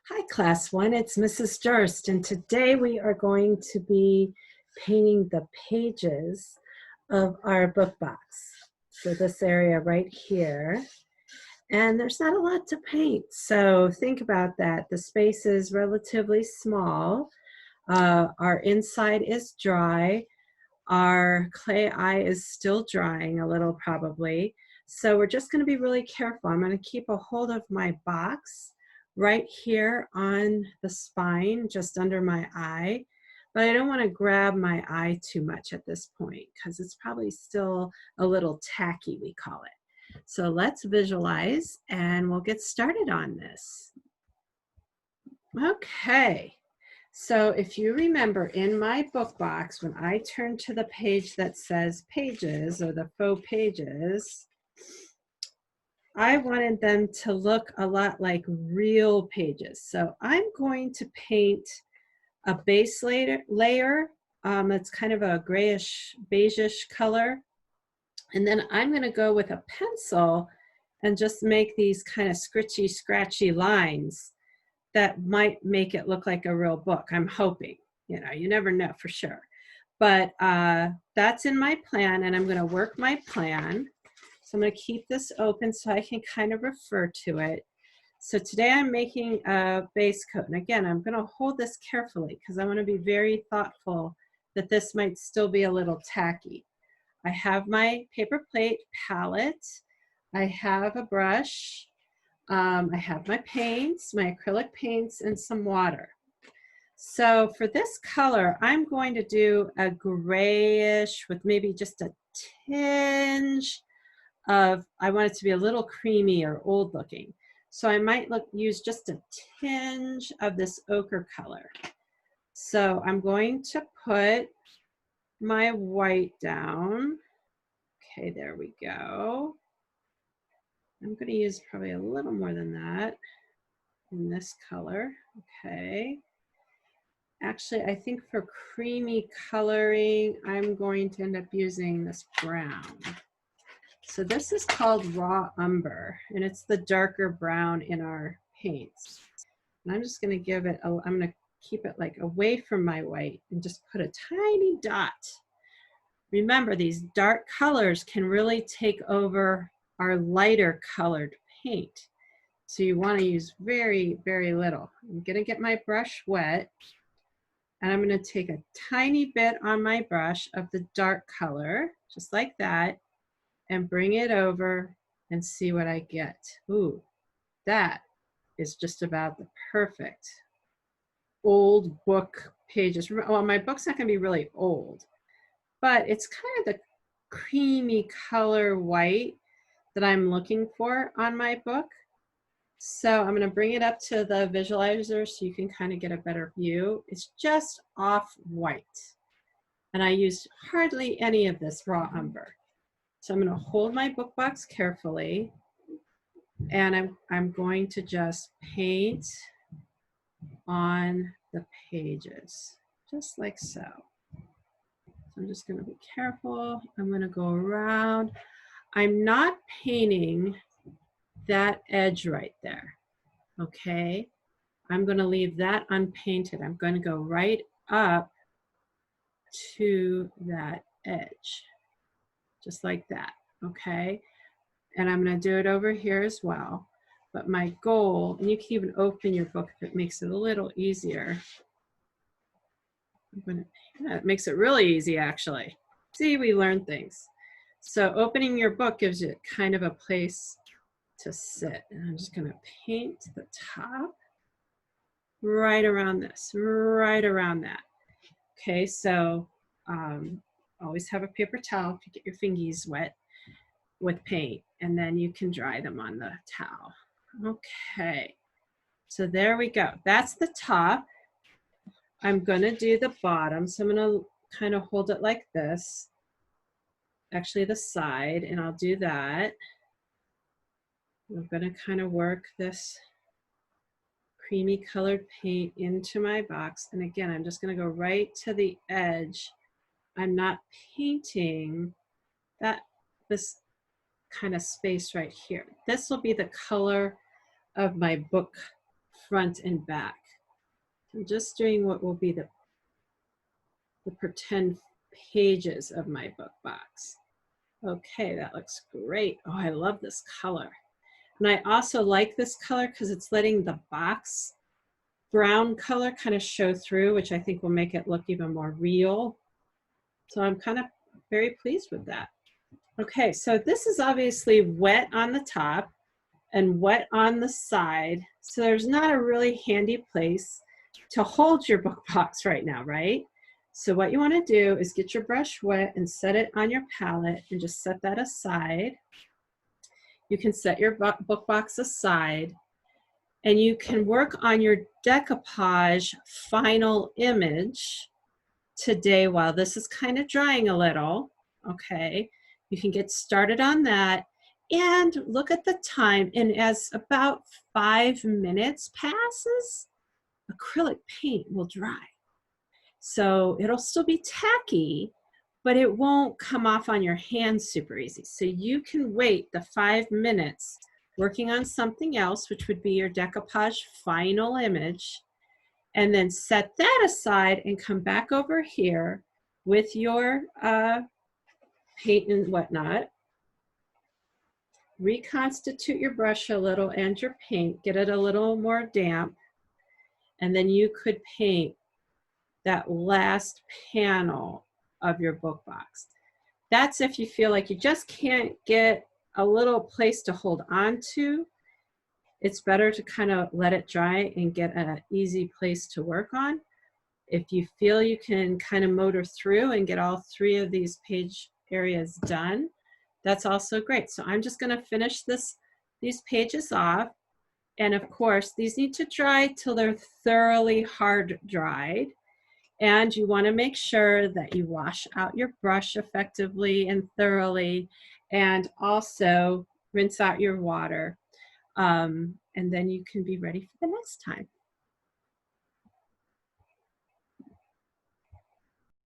Hi, Class 1. It's Mrs. Durst, and today we are going to be painting the pages of our book box. So this area right here. And there's not a lot to paint, so think about that. The space is relatively small. Our inside is dry. Our clay eye is still drying a little probably. So we're just going to be really careful. I'm going to keep a hold of my box right here on the spine, just under my eye. But I don't want to grab my eye too much at this point because it's probably still a little tacky, we call it. So let's visualize and we'll get started on this. Okay. So if you remember in my book box, when I turn to the page that says pages or the faux pages, I wanted them to look a lot like real pages. So I'm going to paint a base layer. It's kind of a grayish, beigeish color. And then I'm going to go with a pencil and just make these kind of scritchy, scratchy lines that might make it look like a real book. I'm hoping, you never know for sure. But that's in my plan, and I'm going to work my plan. So I'm going to keep this open so I can kind of refer to it. So today I'm making a base coat. And again, I'm going to hold this carefully because I want to be very thoughtful that this might still be a little tacky. I have my paper plate palette. I have a brush. I have my paints, my acrylic paints, and some water. So for this color, I'm going to do a grayish with maybe just a tinge of, I want it to be a little creamy or old looking. So I might use just a tinge of this ochre color. So I'm going to put my white down. Okay, there we go. I'm going to use probably a little more than that in this color. Okay. Actually, I think for creamy coloring, I'm going to end up using this brown. So this is called raw umber, and it's the darker brown in our paints. And I'm just going to give it, I'm going to keep it like away from my white and just put a tiny dot. Remember, these dark colors can really take over our lighter colored paint. So you want to use very, very little. I'm going to get my brush wet, and I'm going to take a tiny bit on my brush of the dark color, just like that, and bring it over and see what I get. Ooh, that is just about the perfect old book pages. Well, my book's not going to be really old, but it's kind of the creamy color white that I'm looking for on my book. So I'm going to bring it up to the visualizer so you can kind of get a better view. It's just off white. And I used hardly any of this raw umber. So I'm going to hold my book box carefully, and I'm going to just paint on the pages, just like so. So I'm just going to be careful. I'm going to go around. I'm not painting that edge right there, okay? I'm going to leave that unpainted. I'm going to go right up to that edge, just like that, okay? And I'm going to do it over here as well. But my goal, and you can even open your book if it makes it a little easier. It makes it really easy, actually. See, we learn things. So opening your book gives you kind of a place to sit. And I'm just going to paint the top right around this, right around that. Okay, so always have a paper towel to get your fingies wet with paint, and then you can dry them on the towel. Okay, so there we go. That's the top. I'm gonna do the bottom, so I'm gonna kind of hold it like this. Actually, the side, and I'll do that. I'm gonna kind of work this creamy colored paint into my box, and again, I'm just gonna go right to the edge. I'm not painting this kind of space right here. This will be the color of my book front and back. I'm just doing what will be the pretend pages of my book box. Okay, that looks great. Oh, I love this color. And I also like this color because it's letting the box brown color kind of show through, which I think will make it look even more real. So I'm kind of very pleased with that. Okay, so this is obviously wet on the top and wet on the side. So there's not a really handy place to hold your book box right now, right? So what you want to do is get your brush wet and set it on your palette and just set that aside. You can set your book box aside and you can work on your decoupage final image today while this is kind of drying a little. Okay, you can get started on that and look at the time, and as about 5 minutes passes, acrylic paint will dry. So it'll still be tacky, but it won't come off on your hands super easy. So you can wait the 5 minutes working on something else, which would be your decoupage final image, and then set that aside and come back over here with your paint and whatnot. Reconstitute your brush a little and your paint, get it a little more damp, and then you could paint that last panel of your book box. That's if you feel like you just can't get a little place to hold on to. It's better to kind of let it dry and get an easy place to work on. If you feel you can kind of motor through and get all 3 of these page areas done, that's also great. So I'm just going to finish these pages off. And of course, these need to dry till they're thoroughly hard dried. And you want to make sure that you wash out your brush effectively and thoroughly, and also rinse out your water. And then you can be ready for the next time.